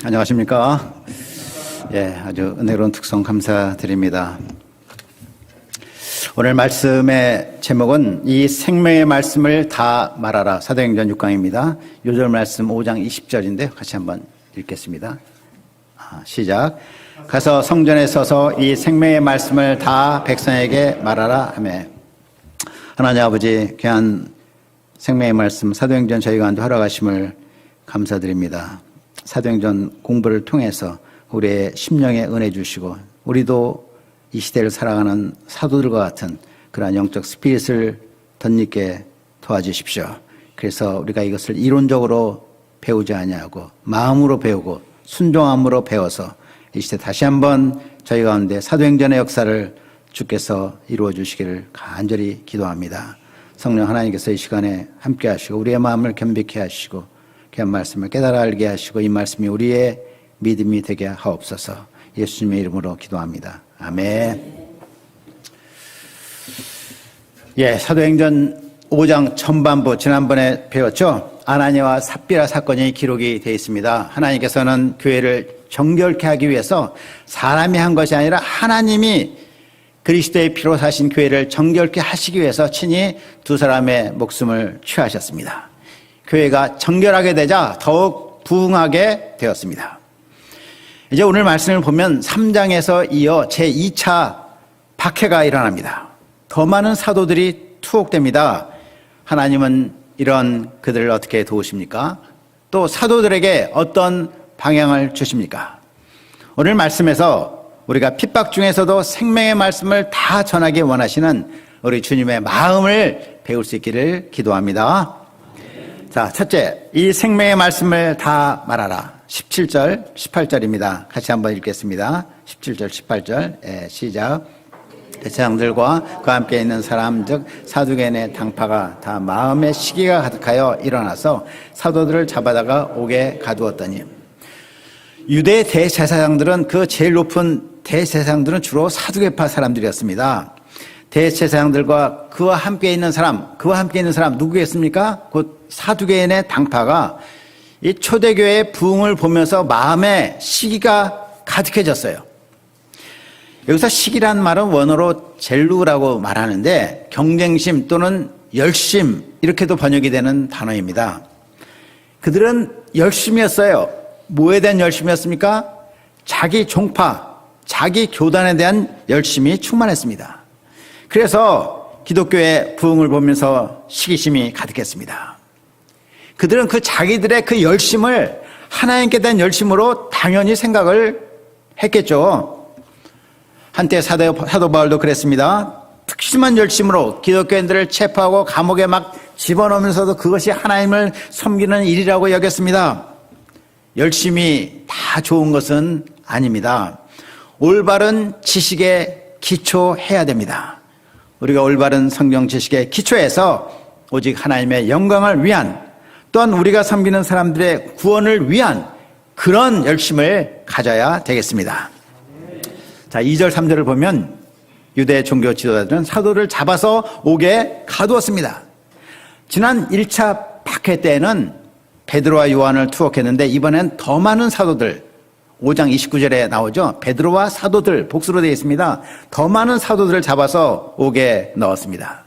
안녕하십니까. 예, 아주 은혜로운 특성 감사드립니다. 오늘 말씀의 제목은 이 생명의 말씀을 다 말하라. 사도행전 6강입니다. 요절 말씀 5장 20절인데 같이 한번 읽겠습니다. 시작. 가서 성전에 서서 이 생명의 말씀을 다 백성에게 말하라 하며. 하나님 아버지, 귀한 생명의 말씀 사도행전 저희가 한도 허락하심을 감사드립니다. 사도행전 공부를 통해서 우리의 심령에 은혜 주시고 우리도 이 시대를 살아가는 사도들과 같은 그러한 영적 스피릿을 덧입게 도와주십시오. 그래서 우리가 이것을 이론적으로 배우지 아니하고 마음으로 배우고 순종함으로 배워서 이 시대 다시 한번 저희 가운데 사도행전의 역사를 주께서 이루어 주시기를 간절히 기도합니다. 성령 하나님께서 이 시간에 함께 하시고 우리의 마음을 겸비케 하시고 귀한 말씀을 깨달아 알게 하시고 이 말씀이 우리의 믿음이 되게 하옵소서. 예수님의 이름으로 기도합니다. 아멘. 예, 사도행전 5장 전반부 지난번에 배웠죠. 아나니아와 삽비라 사건이 기록이 되어 있습니다. 하나님께서는 교회를 정결케 하기 위해서 사람이 한 것이 아니라 하나님이 그리스도의 피로 사신 교회를 정결케 하시기 위해서 친히 두 사람의 목숨을 취하셨습니다. 교회가 정결하게 되자 더욱 부흥하게 되었습니다. 이제 오늘 말씀을 보면 3장에서 이어 제2차 박해가 일어납니다. 더 많은 사도들이 투옥됩니다. 하나님은 이런 그들을 어떻게 도우십니까? 또 사도들에게 어떤 방향을 주십니까? 오늘 말씀에서 우리가 핍박 중에서도 생명의 말씀을 다 전하기 원하시는 우리 주님의 마음을 배울 수 있기를 기도합니다. 자, 첫째, 이 생명의 말씀을 다 말하라. 17절, 18절입니다. 같이 한번 읽겠습니다. 17절, 18절. 예, 시작. 대제사장들과 그와 함께 있는 사람, 즉 사두개인의 당파가 다 마음에 시기가 가득하여 일어나서 사도들을 잡아다가 옥에 가두었더니. 유대 대제사장들은 그 제일 높은 대제사장들은 주로 사두개파 사람들이었습니다. 대제사장들과 그와 함께 있는 사람 누구겠습니까? 곧 사두개인의 당파가 이 초대교회의 부흥을 보면서 마음에 시기가 가득해졌어요. 여기서 시기란 말은 원어로 젤루라고 말하는데 경쟁심 또는 열심 이렇게도 번역이 되는 단어입니다. 그들은 열심이었어요. 뭐에 대한 열심이었습니까? 자기 종파, 자기 교단에 대한 열심이 충만했습니다. 그래서 기독교의 부흥을 보면서 시기심이 가득했습니다. 그들은 그 자기들의 그 열심을 하나님께 대한 열심으로 당연히 생각을 했겠죠. 한때 사도 바울도 그랬습니다. 특심한 열심으로 기독교인들을 체포하고 감옥에 막 집어넣으면서도 그것이 하나님을 섬기는 일이라고 여겼습니다. 열심이 다 좋은 것은 아닙니다. 올바른 지식에 기초해야 됩니다. 우리가 올바른 성경 지식에 기초해서 오직 하나님의 영광을 위한 또한 우리가 섬기는 사람들의 구원을 위한 그런 열심을 가져야 되겠습니다. 자, 2절 3절을 보면 유대 종교 지도자들은 사도를 잡아서 옥에 가두었습니다. 지난 1차 박해 때에는 베드로와 요한을 투옥했는데 이번엔 더 많은 사도들 5장 29절에 나오죠. 베드로와 사도들 복수로 되어 있습니다. 더 많은 사도들을 잡아서 옥에 넣었습니다.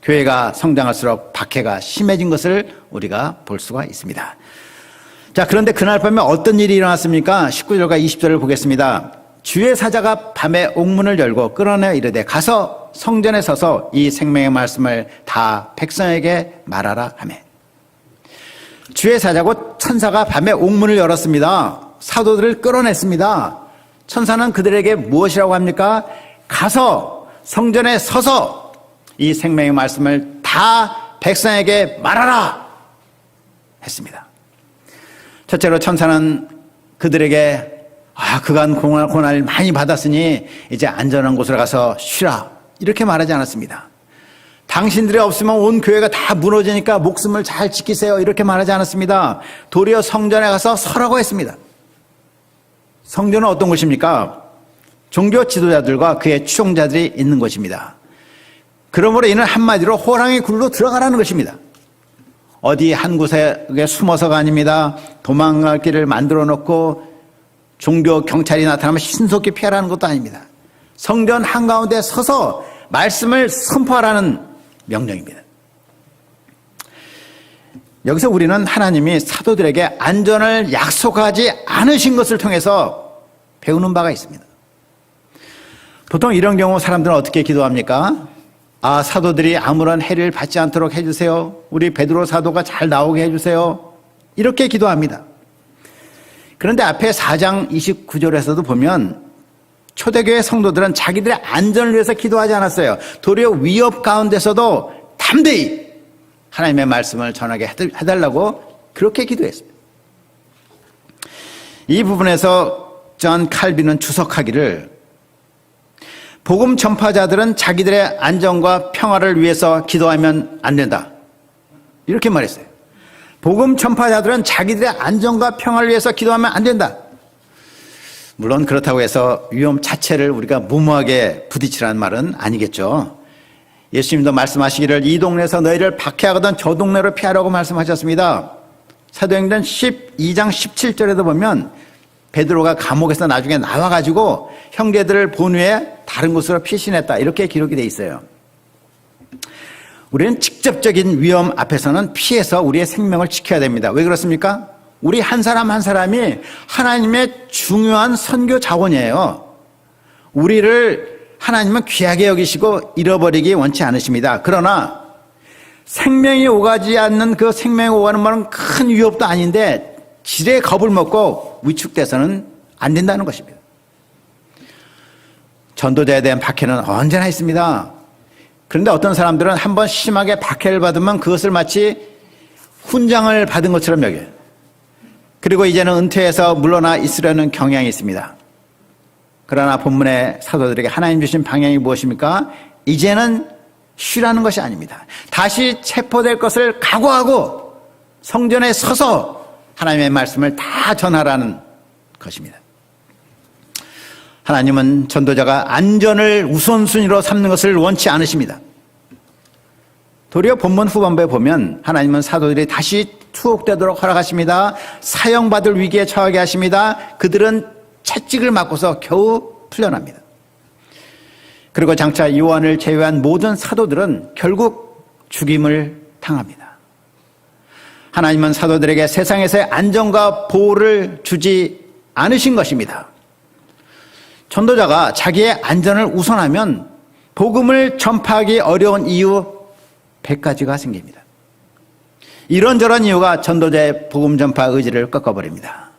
교회가 성장할수록 박해가 심해진 것을 우리가 볼 수가 있습니다. 자, 그런데 그날 밤에 어떤 일이 일어났습니까? 19절과 20절을 보겠습니다. 주의 사자가 밤에 옥문을 열고 끌어내 이르되 가서 성전에 서서 이 생명의 말씀을 다 백성에게 말하라 하며. 주의 사자고 천사가 밤에 옥문을 열었습니다. 사도들을 끌어냈습니다. 천사는 그들에게 무엇이라고 합니까? 가서 성전에 서서 이 생명의 말씀을 다 백성에게 말하라 했습니다. 첫째로 천사는 그들에게 그간 고난을 많이 받았으니 이제 안전한 곳으로 가서 쉬라 이렇게 말하지 않았습니다. 당신들이 없으면 온 교회가 다 무너지니까 목숨을 잘 지키세요 이렇게 말하지 않았습니다. 도리어 성전에 가서 서라고 했습니다. 성전은 어떤 곳입니까? 종교 지도자들과 그의 추종자들이 있는 곳입니다. 그러므로 이는 한마디로 호랑이 굴로 들어가라는 것입니다. 어디 한 곳에 숨어서가 아닙니다. 도망갈 길을 만들어 놓고 종교 경찰이 나타나면 신속히 피하라는 것도 아닙니다. 성전 한가운데 서서 말씀을 선포하라는 명령입니다. 여기서 우리는 하나님이 사도들에게 안전을 약속하지 않으신 것을 통해서 배우는 바가 있습니다. 보통 이런 경우 사람들은 어떻게 기도합니까? 아, 사도들이 아무런 해를 받지 않도록 해주세요. 우리 베드로 사도가 잘 나오게 해주세요. 이렇게 기도합니다. 그런데 앞에 4장 29절에서도 보면 초대교회 성도들은 자기들의 안전을 위해서 기도하지 않았어요. 도리어 위협 가운데서도 담대히 하나님의 말씀을 전하게 해달라고 그렇게 기도했습니다. 이 부분에서 존 칼빈은 주석하기를 복음 전파자들은 자기들의 안전과 평화를 위해서 기도하면 안 된다. 이렇게 말했어요. 복음 전파자들은 자기들의 안전과 평화를 위해서 기도하면 안 된다. 물론 그렇다고 해서 위험 자체를 우리가 무모하게 부딪히라는 말은 아니겠죠. 예수님도 말씀하시기를 이 동네에서 너희를 박해하거든 저 동네로 피하라고 말씀하셨습니다. 사도행전 12장 17절에도 보면 베드로가 감옥에서 나중에 나와가지고 형제들을 본 후에 다른 곳으로 피신했다. 이렇게 기록이 돼 있어요. 우리는 직접적인 위험 앞에서는 피해서 우리의 생명을 지켜야 됩니다. 왜 그렇습니까? 우리 한 사람 한 사람이 하나님의 중요한 선교 자원이에요. 우리를 하나님은 귀하게 여기시고 잃어버리기 원치 않으십니다. 그러나 생명이 오가지 않는 그 생명이 오가는 말은 큰 위협도 아닌데 지레 겁을 먹고 위축돼서는 안 된다는 것입니다. 전도자에 대한 박해는 언제나 있습니다. 그런데 어떤 사람들은 한번 심하게 박해를 받으면 그것을 마치 훈장을 받은 것처럼 여겨요. 그리고 이제는 은퇴해서 물러나 있으려는 경향이 있습니다. 그러나 본문의 사도들에게 하나님 주신 방향이 무엇입니까? 이제는 쉬라는 것이 아닙니다. 다시 체포될 것을 각오하고 성전에 서서 하나님의 말씀을 다 전하라는 것입니다. 하나님은 전도자가 안전을 우선순위로 삼는 것을 원치 않으십니다. 도리어 본문 후반부에 보면 하나님은 사도들이 다시 투옥되도록 허락하십니다. 사형받을 위기에 처하게 하십니다. 그들은 채찍을 맞고서 겨우 풀려납니다. 그리고 장차 요한을 제외한 모든 사도들은 결국 죽임을 당합니다. 하나님은 사도들에게 세상에서의 안전과 보호를 주지 않으신 것입니다. 전도자가 자기의 안전을 우선하면 복음을 전파하기 어려운 이유 100가지가 생깁니다. 이런저런 이유가 전도자의 복음 전파 의지를 꺾어버립니다.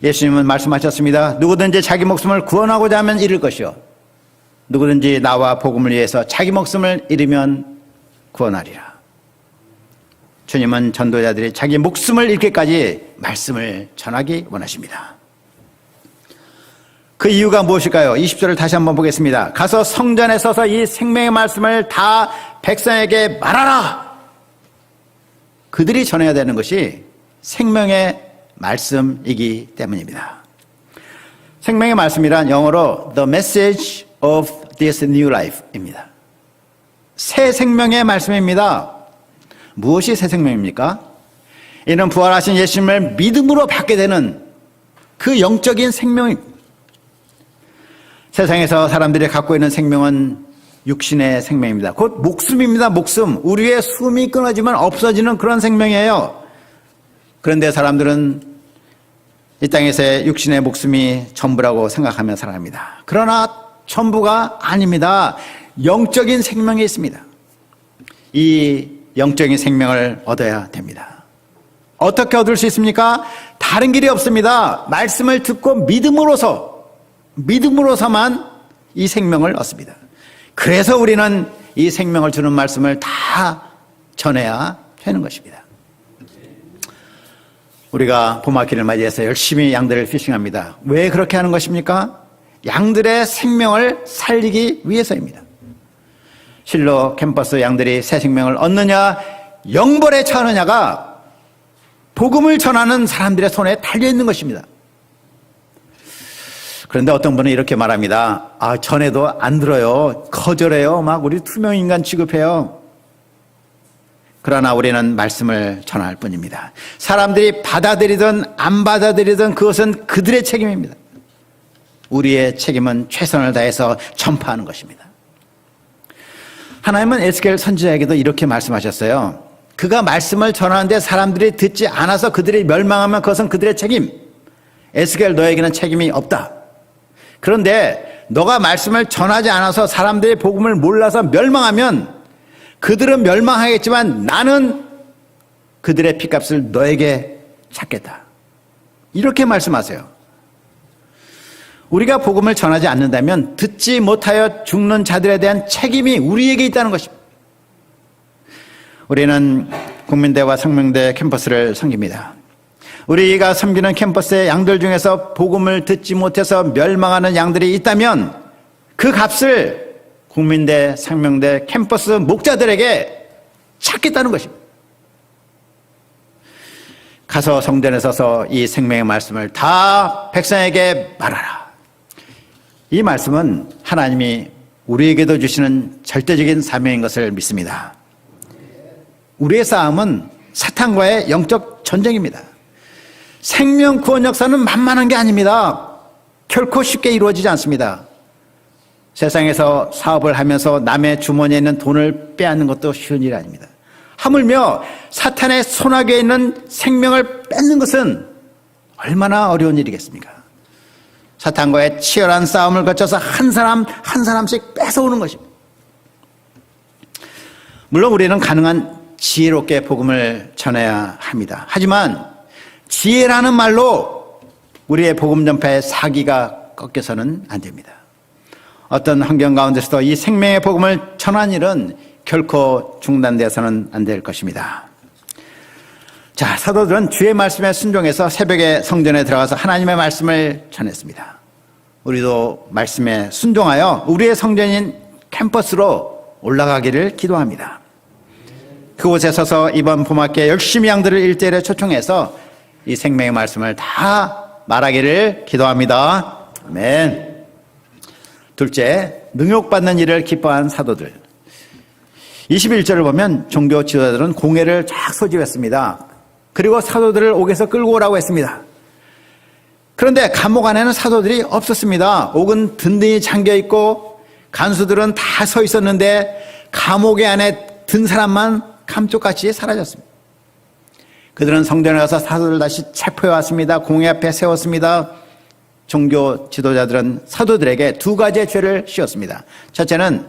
예수님은 말씀하셨습니다. 누구든지 자기 목숨을 구원하고자 하면 잃을 것이요 누구든지 나와 복음을 위해서 자기 목숨을 잃으면 구원하리라. 주님은 전도자들이 자기 목숨을 잃기까지 말씀을 전하기 원하십니다. 그 이유가 무엇일까요? 20절을 다시 한번 보겠습니다. 가서 성전에 서서 이 생명의 말씀을 다 백성에게 말하라. 그들이 전해야 되는 것이 생명의 말씀이기 때문입니다. 생명의 말씀이란 영어로 The Message of this New Life입니다. 새 생명의 말씀입니다. 무엇이 새 생명입니까? 이는 부활하신 예수님을 믿음으로 받게 되는 그 영적인 생명입니다. 세상에서 사람들이 갖고 있는 생명은 육신의 생명입니다. 곧 목숨입니다. 목숨. 우리의 숨이 끊어지면 없어지는 그런 생명이에요. 그런데 사람들은 이 땅에서의 육신의 목숨이 전부라고 생각하며 살아갑니다. 그러나 전부가 아닙니다. 영적인 생명이 있습니다. 이 영적인 생명을 얻어야 됩니다. 어떻게 얻을 수 있습니까? 다른 길이 없습니다. 말씀을 듣고 믿음으로서만 이 생명을 얻습니다. 그래서 우리는 이 생명을 주는 말씀을 다 전해야 되는 것입니다. 우리가 봄학기를 맞이해서 열심히 양들을 피싱합니다. 왜 그렇게 하는 것입니까? 양들의 생명을 살리기 위해서입니다. 실로 캠퍼스 양들이 새 생명을 얻느냐 영벌에 처하느냐가 복음을 전하는 사람들의 손에 달려있는 것입니다. 그런데 어떤 분은 이렇게 말합니다. 아, 전해도 안 들어요. 거절해요. 막 우리 투명인간 취급해요. 그러나 우리는 말씀을 전할 뿐입니다. 사람들이 받아들이든 안 받아들이든 그것은 그들의 책임입니다. 우리의 책임은 최선을 다해서 전파하는 것입니다. 하나님은 에스겔 선지자에게도 이렇게 말씀하셨어요. 그가 말씀을 전하는데 사람들이 듣지 않아서 그들이 멸망하면 그것은 그들의 책임. 에스겔 너에게는 책임이 없다. 그런데 너가 말씀을 전하지 않아서 사람들이 복음을 몰라서 멸망하면 그들은 멸망하겠지만 나는 그들의 핏값을 너에게 찾겠다. 이렇게 말씀하세요. 우리가 복음을 전하지 않는다면 듣지 못하여 죽는 자들에 대한 책임이 우리에게 있다는 것입니다. 우리는 국민대와 성명대 캠퍼스를 섬깁니다. 우리가 섬기는 캠퍼스의 양들 중에서 복음을 듣지 못해서 멸망하는 양들이 있다면 그 값을 국민대, 상명대, 캠퍼스 목자들에게 찾겠다는 것입니다. 가서 성전에 서서 이 생명의 말씀을 다 백성에게 말하라. 이 말씀은 하나님이 우리에게도 주시는 절대적인 사명인 것을 믿습니다. 우리의 싸움은 사탄과의 영적 전쟁입니다. 생명 구원 역사는 만만한 게 아닙니다. 결코 쉽게 이루어지지 않습니다. 세상에서 사업을 하면서 남의 주머니에 있는 돈을 빼앗는 것도 쉬운 일이 아닙니다. 하물며 사탄의 손아귀에 있는 생명을 뺏는 것은 얼마나 어려운 일이겠습니까? 사탄과의 치열한 싸움을 거쳐서 한 사람 한 사람씩 뺏어오는 것입니다. 물론 우리는 가능한 지혜롭게 복음을 전해야 합니다. 하지만 지혜라는 말로 우리의 복음 전파의 사기가 꺾여서는 안 됩니다. 어떤 환경 가운데서도 이 생명의 복음을 전하는 일은 결코 중단되어서는 안 될 것입니다. 자, 사도들은 주의 말씀에 순종해서 새벽에 성전에 들어가서 하나님의 말씀을 전했습니다. 우리도 말씀에 순종하여 우리의 성전인 캠퍼스로 올라가기를 기도합니다. 그곳에 서서 이번 봄학기에 열심히 양들을 일대일에 초청해서 이 생명의 말씀을 다 말하기를 기도합니다. 아멘. 둘째, 능욕받는 일을 기뻐한 사도들. 21절을 보면 종교 지도자들은 공회를 쫙 소집했습니다. 그리고 사도들을 옥에서 끌고 오라고 했습니다. 그런데 감옥 안에는 사도들이 없었습니다. 옥은 든든히 잠겨있고 간수들은 다 서 있었는데 감옥의 안에 든 사람만 감쪽같이 사라졌습니다. 그들은 성전에 가서 사도를 다시 체포해 왔습니다. 공회 앞에 세웠습니다. 종교 지도자들은 사도들에게 두 가지의 죄를 씌웠습니다. 첫째는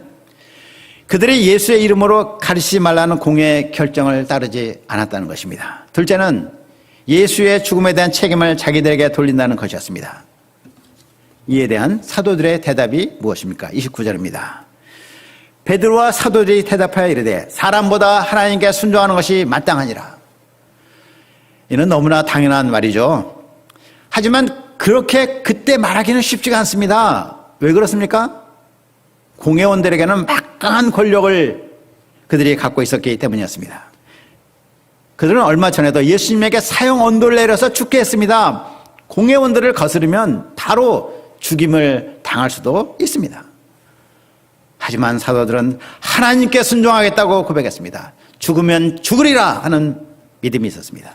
그들이 예수의 이름으로 가르치지 말라는 공회의 결정을 따르지 않았다는 것입니다. 둘째는 예수의 죽음에 대한 책임을 자기들에게 돌린다는 것이었습니다. 이에 대한 사도들의 대답이 무엇입니까? 29절입니다. 베드로와 사도들이 대답하여 이르되 사람보다 하나님께 순종하는 것이 마땅하니라. 이는 너무나 당연한 말이죠. 하지만 그렇게 그때 말하기는 쉽지가 않습니다. 왜 그렇습니까? 공회원들에게는 막강한 권력을 그들이 갖고 있었기 때문이었습니다. 그들은 얼마 전에도 예수님에게 사형 언도를 내려서 죽게 했습니다. 공회원들을 거스르면 바로 죽임을 당할 수도 있습니다. 하지만 사도들은 하나님께 순종하겠다고 고백했습니다. 죽으면 죽으리라 하는 믿음이 있었습니다.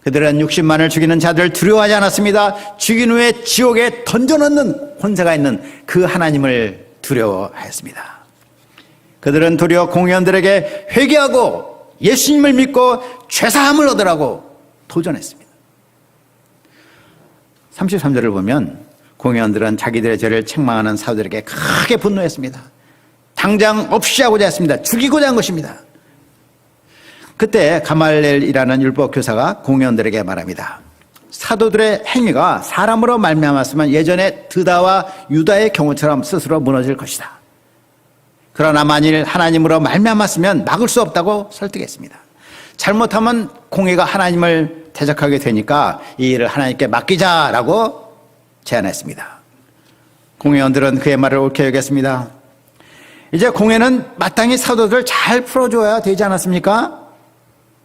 그들은 60만을 죽이는 자들을 두려워하지 않았습니다. 죽인 후에 지옥에 던져넣는 권세가 있는 그 하나님을 두려워하였습니다. 그들은 도리어 공회원들에게 회개하고 예수님을 믿고 죄사함을 얻으라고 도전했습니다. 33절을 보면 공회원들은 자기들의 죄를 책망하는 사도들에게 크게 분노했습니다. 당장 없이 하고자 했습니다. 죽이고자 한 것입니다. 그때 가말렐이라는 율법 교사가 공회원들에게 말합니다. 사도들의 행위가 사람으로 말미암았으면 예전에 드다와 유다의 경우처럼 스스로 무너질 것이다. 그러나 만일 하나님으로 말미암았으면 막을 수 없다고 설득했습니다. 잘못하면 공회가 하나님을 대적하게 되니까 이 일을 하나님께 맡기자라고 제안했습니다. 공회원들은 그의 말을 옳게 여겼습니다. 이제 공회는 마땅히 사도들을 잘 풀어줘야 되지 않았습니까?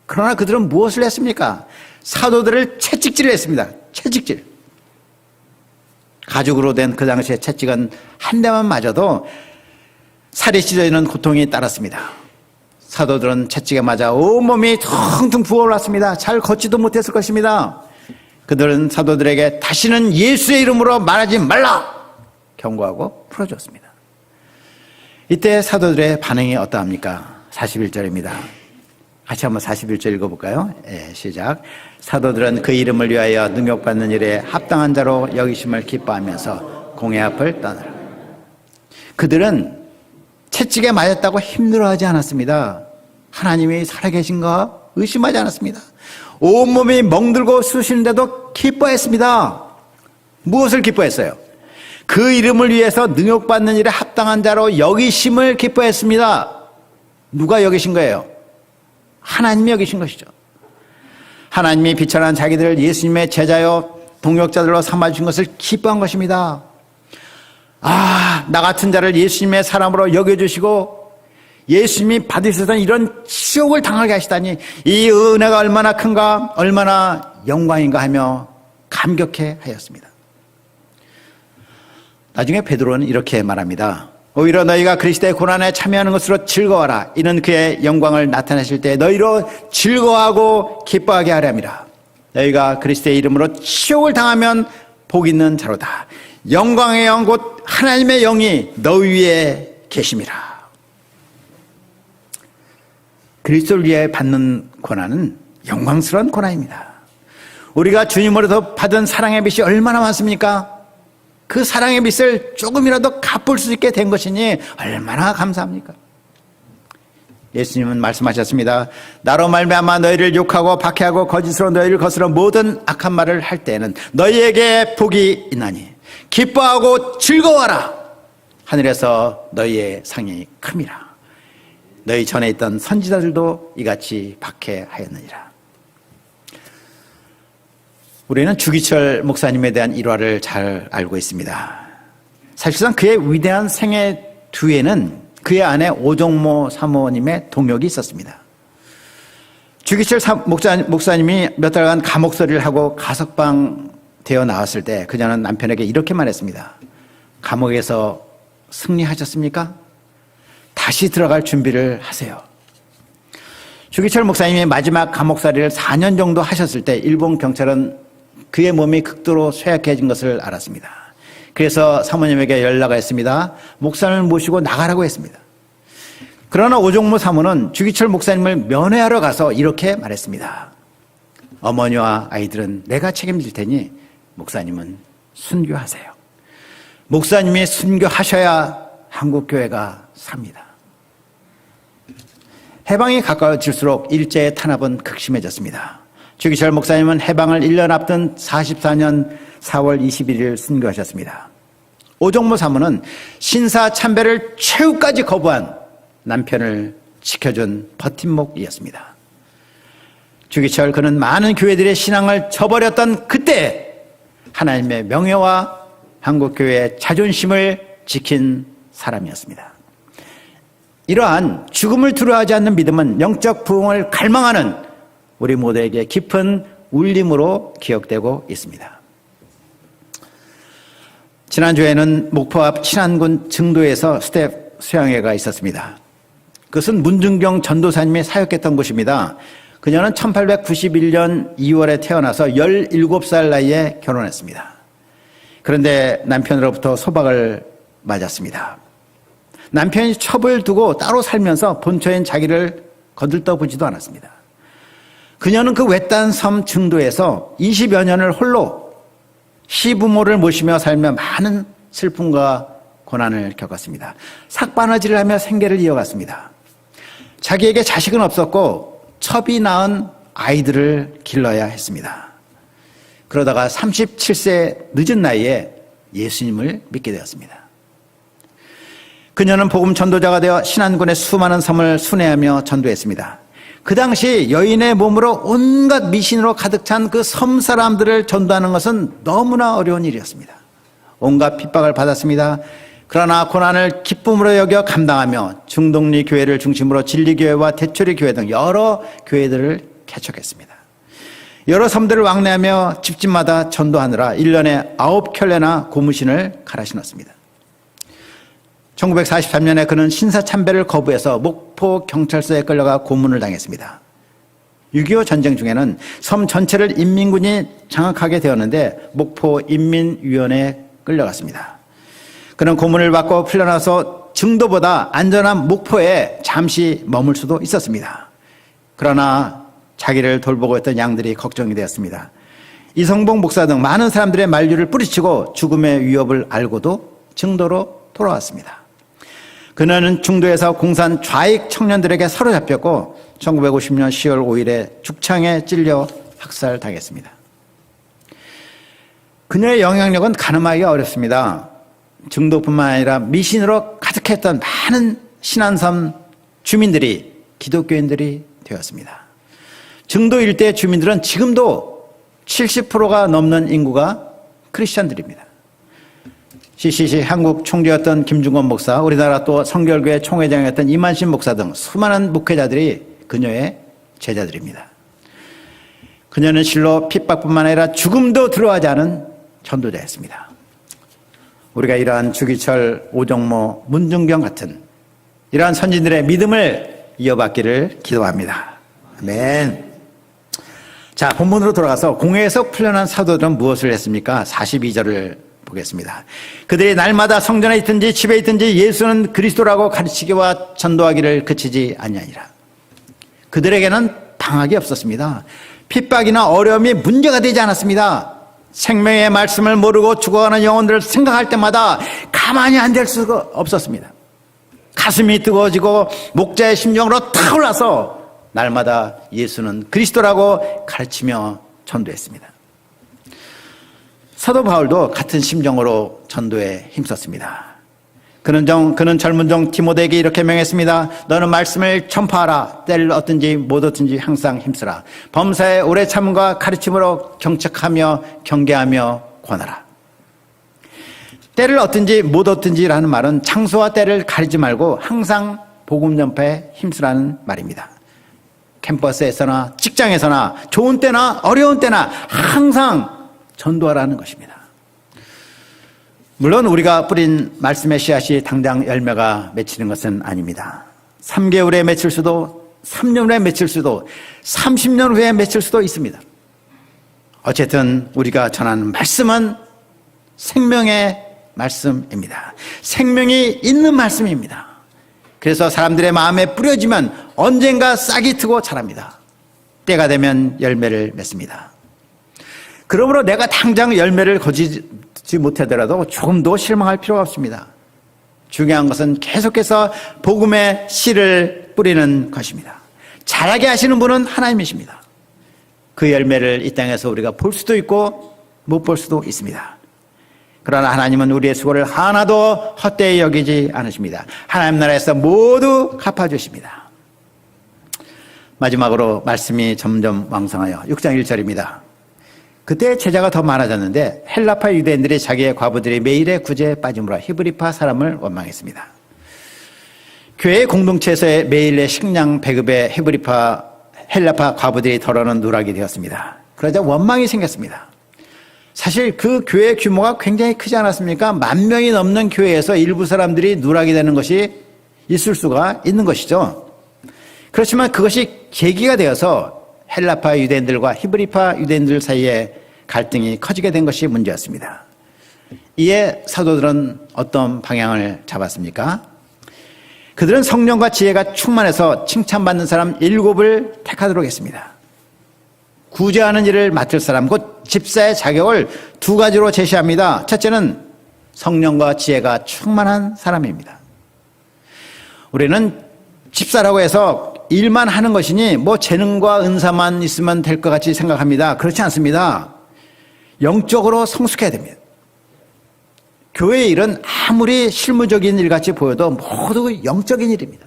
그러나 그들은 무엇을 했습니까? 사도들을 채찍질을 했습니다. 채찍질. 가죽으로 된 그 당시의 채찍은 한 대만 맞아도 살이 찢어지는 고통이 따랐습니다. 사도들은 채찍에 맞아 온몸이 텅텅 부어올랐습니다. 잘 걷지도 못했을 것입니다. 그들은 사도들에게 다시는 예수의 이름으로 말하지 말라 경고하고 풀어줬습니다. 이때 사도들의 반응이 어떠합니까? 41절입니다. 같이 한번 41절 읽어볼까요? 시작. 사도들은 그 이름을 위하여 능욕받는 일에 합당한 자로 여기심을 기뻐하면서 공회 앞을 떠나라. 그들은 채찍에 맞았다고 힘들어하지 않았습니다. 하나님이 살아계신가 의심하지 않았습니다. 온몸이 멍들고 쑤시는데도 기뻐했습니다. 무엇을 기뻐했어요? 그 이름을 위해서 능욕받는 일에 합당한 자로 여기심을 기뻐했습니다. 누가 여기신 거예요? 하나님이 여기신 것이죠. 하나님이 비천한 자기들을 예수님의 제자요 동역자들로 삼아주신 것을 기뻐한 것입니다. 나 같은 자를 예수님의 사람으로 여겨주시고 예수님이 받으셨던 이런 치욕을 당하게 하시다니 이 은혜가 얼마나 큰가, 얼마나 영광인가 하며 감격해 하였습니다. 나중에 베드로는 이렇게 말합니다. 오히려 너희가 그리스도의 고난에 참여하는 것으로 즐거워라. 이는 그의 영광을 나타내실 때 너희로 즐거워하고 기뻐하게 하려 함이라. 너희가 그리스도의 이름으로 치욕을 당하면 복 있는 자로다. 영광의 영 곧 하나님의 영이 너희 위에 계심이라. 그리스도를 위해 받는 고난은 영광스러운 고난입니다. 우리가 주님으로부터 받은 사랑의 빚이 얼마나 많습니까? 그 사랑의 빚을 조금이라도 갚을 수 있게 된 것이니 얼마나 감사합니까? 예수님은 말씀하셨습니다. 나로 말미암아 너희를 욕하고 박해하고 거짓으로 너희를 거스러 모든 악한 말을 할 때에는 너희에게 복이 있나니 기뻐하고 즐거워하라. 하늘에서 너희의 상이 큼이라. 너희 전에 있던 선지자들도 이같이 박해하였느니라. 우리는 주기철 목사님에 대한 일화를 잘 알고 있습니다. 사실상 그의 위대한 생애 뒤에는 그의 아내 오종모 사모님의 동역이 있었습니다. 주기철 목사님이 몇 달간 감옥살이를 하고 가석방 되어 나왔을 때 그녀는 남편에게 이렇게 말했습니다. 감옥에서 승리하셨습니까? 다시 들어갈 준비를 하세요. 주기철 목사님이 마지막 감옥살이를 4년 정도 하셨을 때 일본 경찰은 그의 몸이 극도로 쇠약해진 것을 알았습니다. 그래서 사모님에게 연락을 했습니다. 목사님을 모시고 나가라고 했습니다. 그러나 오종모 사모는 주기철 목사님을 면회하러 가서 이렇게 말했습니다. 어머니와 아이들은 내가 책임질 테니 목사님은 순교하세요. 목사님이 순교하셔야 한국교회가 삽니다. 해방이 가까워질수록 일제의 탄압은 극심해졌습니다. 주기철 목사님은 해방을 1년 앞둔 44년 4월 21일 순교하셨습니다. 오종모 사모는 신사 참배를 최후까지 거부한 남편을 지켜준 버팀목이었습니다. 주기철 그는 많은 교회들의 신앙을 저버렸던 그때 하나님의 명예와 한국교회의 자존심을 지킨 사람이었습니다. 이러한 죽음을 두려워하지 않는 믿음은 영적 부흥을 갈망하는 우리 모두에게 깊은 울림으로 기억되고 있습니다. 지난주에는 목포 앞 친안군 증도에서 스텝 수양회가 있었습니다. 그것은 문중경 전도사님이 사역했던 곳입니다. 그녀는 1891년 2월에 태어나서 17살 나이에 결혼했습니다. 그런데 남편으로부터 소박을 맞았습니다. 남편이 첩을 두고 따로 살면서 본처인 자기를 거들떠보지도 않았습니다. 그녀는 그 외딴 섬 증도에서 20여 년을 홀로 시부모를 모시며 살며 많은 슬픔과 고난을 겪었습니다. 삭바느질을 하며 생계를 이어갔습니다. 자기에게 자식은 없었고 첩이 낳은 아이들을 길러야 했습니다. 그러다가 37세 늦은 나이에 예수님을 믿게 되었습니다. 그녀는 복음 전도자가 되어 신안군의 수많은 섬을 순회하며 전도했습니다. 그 당시 여인의 몸으로 온갖 미신으로 가득 찬 그 섬 사람들을 전도하는 것은 너무나 어려운 일이었습니다. 온갖 핍박을 받았습니다. 그러나 고난을 기쁨으로 여겨 감당하며 중동리 교회를 중심으로 진리교회와 대초리 교회 등 여러 교회들을 개척했습니다. 여러 섬들을 왕래하며 집집마다 전도하느라 1년에 9켤레나 고무신을 갈아 신었습니다. 1943년에 그는 신사참배를 거부해서 목포 경찰서에 끌려가 고문을 당했습니다. 6.25 전쟁 중에는 섬 전체를 인민군이 장악하게 되었는데 목포 인민위원회에 끌려갔습니다. 그는 고문을 받고 풀려나서 증도보다 안전한 목포에 잠시 머물 수도 있었습니다. 그러나 자기를 돌보고 있던 양들이 걱정이 되었습니다. 이성봉 목사 등 많은 사람들의 만류를 뿌리치고 죽음의 위협을 알고도 증도로 돌아왔습니다. 그는 중도에서 공산 좌익 청년들에게 사로잡혔고 1950년 10월 5일에 죽창에 찔려 학살당했습니다. 그녀의 영향력은 가늠하기가 어렵습니다. 증도뿐만 아니라 미신으로 가득했던 많은 신안섬 주민들이 기독교인들이 되었습니다. 증도 일대 주민들은 지금도 70%가 넘는 인구가 크리스찬들입니다. CCC 한국 총재였던 김중건 목사, 우리나라 또 성결교회 총회장이었던 이만신 목사 등 수많은 목회자들이 그녀의 제자들입니다. 그녀는 실로 핍박뿐만 아니라 죽음도 두려워하지 않은 전도자였습니다. 우리가 이러한 주기철, 오정모, 문중경 같은 이러한 선진들의 믿음을 이어받기를 기도합니다. 아멘. 자, 본문으로 돌아가서 공회에서 풀려난 사도들은 무엇을 했습니까? 42절을 보겠습니다. 그들이 날마다 성전에 있든지 집에 있든지 예수는 그리스도라고 가르치기와 전도하기를 그치지 아니하니라. 그들에게는 방학이 없었습니다. 핍박이나 어려움이 문제가 되지 않았습니다. 생명의 말씀을 모르고 죽어가는 영혼들을 생각할 때마다 가만히 앉을 수가 없었습니다. 가슴이 뜨거워지고 목자의 심정으로 타올라서 날마다 예수는 그리스도라고 가르치며 전도했습니다. 사도 바울도 같은 심정으로 전도에 힘썼습니다. 그는 젊은 종 디모데에게 이렇게 명했습니다. 너는 말씀을 전파하라. 때를 얻든지 못 얻든지 항상 힘쓰라. 범사에 오래 참음과 가르침으로 경책하며 경계하며 권하라. 때를 얻든지 못 얻든지라는 말은 장소와 때를 가리지 말고 항상 복음 전파에 힘쓰라는 말입니다. 캠퍼스에서나 직장에서나 좋은 때나 어려운 때나 항상 전도하라는 것입니다. 물론 우리가 뿌린 말씀의 씨앗이 당장 열매가 맺히는 것은 아닙니다. 3개월에 맺힐 수도 3년 후에 맺힐 수도 30년 후에 맺힐 수도 있습니다. 어쨌든 우리가 전하는 말씀은 생명의 말씀입니다. 생명이 있는 말씀입니다. 그래서 사람들의 마음에 뿌려지면 언젠가 싹이 트고 자랍니다. 때가 되면 열매를 맺습니다. 그러므로 내가 당장 열매를 거두지 못하더라도 조금도 실망할 필요가 없습니다. 중요한 것은 계속해서 복음의 씨를 뿌리는 것입니다. 자라게 하시는 분은 하나님이십니다. 그 열매를 이 땅에서 우리가 볼 수도 있고 못 볼 수도 있습니다. 그러나 하나님은 우리의 수고를 하나도 헛되이 여기지 않으십니다. 하나님 나라에서 모두 갚아주십니다. 마지막으로 말씀이 점점 왕성하여 6장 1절입니다. 그때 제자가 더 많아졌는데 헬라파 유대인들이 자기의 과부들이 매일의 구제에 빠짐으로 히브리파 사람을 원망했습니다. 교회 공동체에서의 매일의 식량 배급에 헬라파 과부들이 덜어는 누락이 되었습니다. 그러자 원망이 생겼습니다. 사실 그 교회 규모가 굉장히 크지 않았습니까? 10,000명이 넘는 교회에서 일부 사람들이 누락이 되는 것이 있을 수가 있는 것이죠. 그렇지만 그것이 계기가 되어서 헬라파 유대인들과 히브리파 유대인들 사이에 갈등이 커지게 된 것이 문제였습니다. 이에 사도들은 어떤 방향을 잡았습니까? 그들은 성령과 지혜가 충만해서 칭찬받는 사람 7을 택하도록 했습니다. 구제하는 일을 맡을 사람, 곧 집사의 자격을 2가지로 제시합니다. 첫째는 성령과 지혜가 충만한 사람입니다. 우리는 집사라고 해서 일만 하는 것이니 뭐 재능과 은사만 있으면 될 것 같이 생각합니다. 그렇지 않습니다. 영적으로 성숙해야 됩니다. 교회의 일은 아무리 실무적인 일같이 보여도 모두 영적인 일입니다.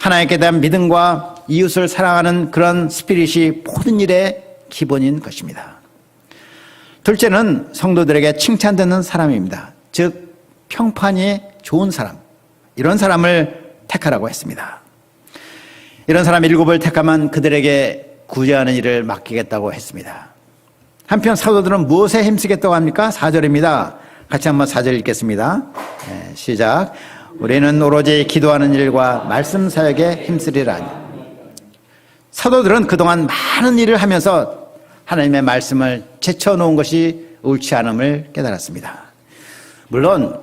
하나님께 대한 믿음과 이웃을 사랑하는 그런 스피릿이 모든 일의 기본인 것입니다. 둘째는 성도들에게 칭찬되는 사람입니다. 즉 평판이 좋은 사람, 이런 사람을 택하라고 했습니다. 이런 사람 7을 택하면 그들에게 구제하는 일을 맡기겠다고 했습니다. 한편 사도들은 무엇에 힘쓰겠다고 합니까? 4절입니다. 같이 한번 4절 읽겠습니다. 시작. 우리는 오로지 기도하는 일과 말씀 사역에 힘쓰리라니. 사도들은 그동안 많은 일을 하면서 하나님의 말씀을 제쳐놓은 것이 옳지 않음을 깨달았습니다. 물론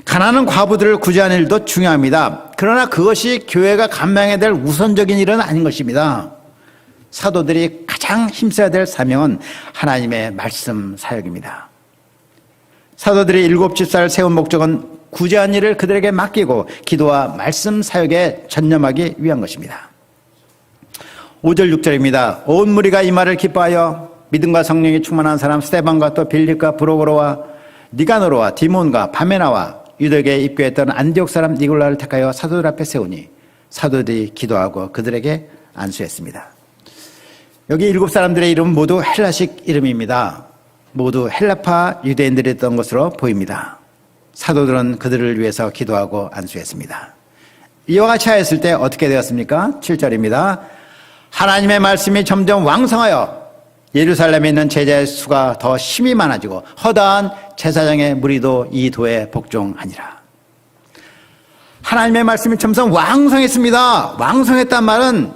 가난한 과부들을 구제하는 일도 중요합니다. 그러나 그것이 교회가 감당해야 될 우선적인 일은 아닌 것입니다. 사도들이 가장 힘써야 될 사명은 하나님의 말씀 사역입니다. 사도들이 7 집사를 세운 목적은 구제한 일을 그들에게 맡기고 기도와 말씀 사역에 전념하기 위한 것입니다. 5절 6절입니다. 온 무리가 이 말을 기뻐하여 믿음과 성령이 충만한 사람 스데반과 또 빌립과 브로고로와 니가노로와 디몬과 바메나와 유대교에 입교했던 안디옥 사람 니골라를 택하여 사도들 앞에 세우니 사도들이 기도하고 그들에게 안수했습니다. 여기 7 사람들의 이름은 모두 헬라식 이름입니다. 모두 헬라파 유대인들이었던 것으로 보입니다. 사도들은 그들을 위해서 기도하고 안수했습니다. 이와 같이 하였을 때 어떻게 되었습니까? 7절입니다. 하나님의 말씀이 점점 왕성하여 예루살렘에 있는 제자의 수가 더 힘이 많아지고 허다한 제사장의 무리도 이 도에 복종하니라. 하나님의 말씀이 점점 왕성했습니다. 왕성했단 말은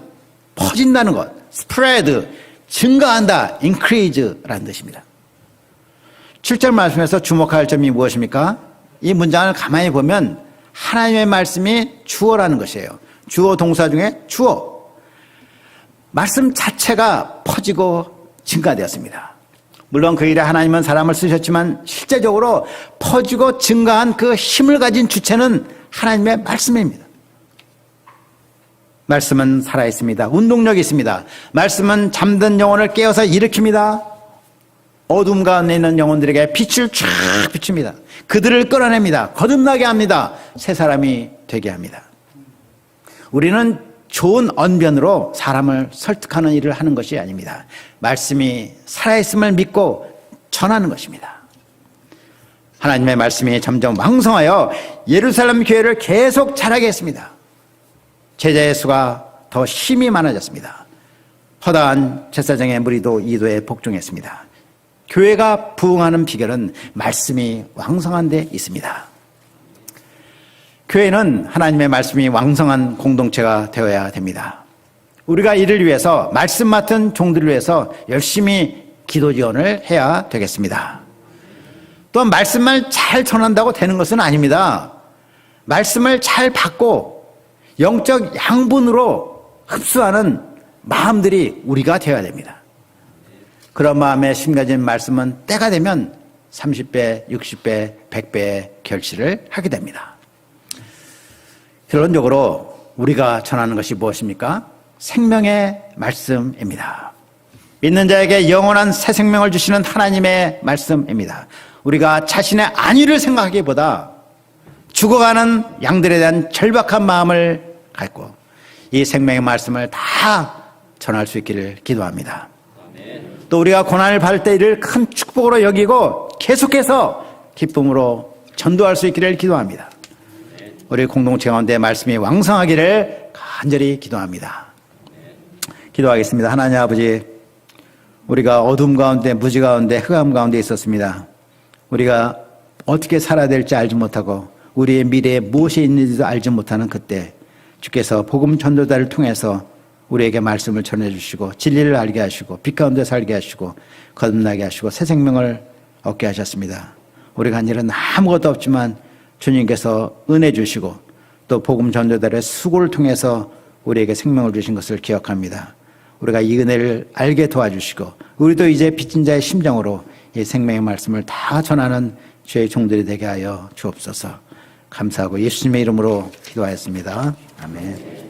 퍼진다는 것, spread, 증가한다, increase라는 뜻입니다. 7절 말씀에서 주목할 점이 무엇입니까? 이 문장을 가만히 보면 하나님의 말씀이 주어라는 것이에요. 주어 동사 중에 주어. 말씀 자체가 퍼지고 증가되었습니다. 물론 그 일에 하나님은 사람을 쓰셨지만 실제적으로 퍼지고 증가한 그 힘을 가진 주체는 하나님의 말씀입니다. 말씀은 살아있습니다. 운동력이 있습니다. 말씀은 잠든 영혼을 깨워서 일으킵니다. 어둠 가운데 있는 영혼들에게 빛을 쫙 비춥니다. 그들을 끌어냅니다. 거듭나게 합니다. 새 사람이 되게 합니다. 우리는 좋은 언변으로 사람을 설득하는 일을 하는 것이 아닙니다. 말씀이 살아있음을 믿고 전하는 것입니다. 하나님의 말씀이 점점 왕성하여 예루살렘 교회를 계속 자라게 했습니다. 제자의 수가 더 힘이 많아졌습니다. 허다한 제사장의 무리도 이도에 복종했습니다. 교회가 부흥하는 비결은 말씀이 왕성한 데 있습니다. 교회는 하나님의 말씀이 왕성한 공동체가 되어야 됩니다. 우리가 이를 위해서 말씀 맡은 종들을 위해서 열심히 기도 지원을 해야 되겠습니다. 또 말씀만 잘 전한다고 되는 것은 아닙니다. 말씀을 잘 받고 영적 양분으로 흡수하는 마음들이 우리가 되어야 됩니다. 그런 마음에 심겨진 말씀은 때가 되면 30배, 60배, 100배의 결실을 하게 됩니다. 결론적으로 우리가 전하는 것이 무엇입니까? 생명의 말씀입니다. 믿는 자에게 영원한 새 생명을 주시는 하나님의 말씀입니다. 우리가 자신의 안위를 생각하기보다 죽어가는 양들에 대한 절박한 마음을 갖고 이 생명의 말씀을 다 전할 수 있기를 기도합니다. 또 우리가 고난을 받을 때 이를 큰 축복으로 여기고 계속해서 기쁨으로 전도할 수 있기를 기도합니다. 우리 공동체 가운데 말씀이 왕성하기를 간절히 기도합니다. 기도하겠습니다. 하나님 아버지, 우리가 어둠 가운데, 무지 가운데, 흑암 가운데 있었습니다. 우리가 어떻게 살아야 될지 알지 못하고 우리의 미래에 무엇이 있는지도 알지 못하는 그때 주께서 복음 전도자를 통해서 우리에게 말씀을 전해주시고 진리를 알게 하시고 빛 가운데 살게 하시고 거듭나게 하시고 새 생명을 얻게 하셨습니다. 우리가 한 일은 아무것도 없지만 주님께서 은혜 주시고 또 복음 전도자의 수고를 통해서 우리에게 생명을 주신 것을 기억합니다. 우리가 이 은혜를 알게 도와주시고 우리도 이제 빚진 자의 심정으로 이 생명의 말씀을 다 전하는 주의 종들이 되게 하여 주옵소서. 감사하고 예수님의 이름으로 기도하였습니다. 아멘.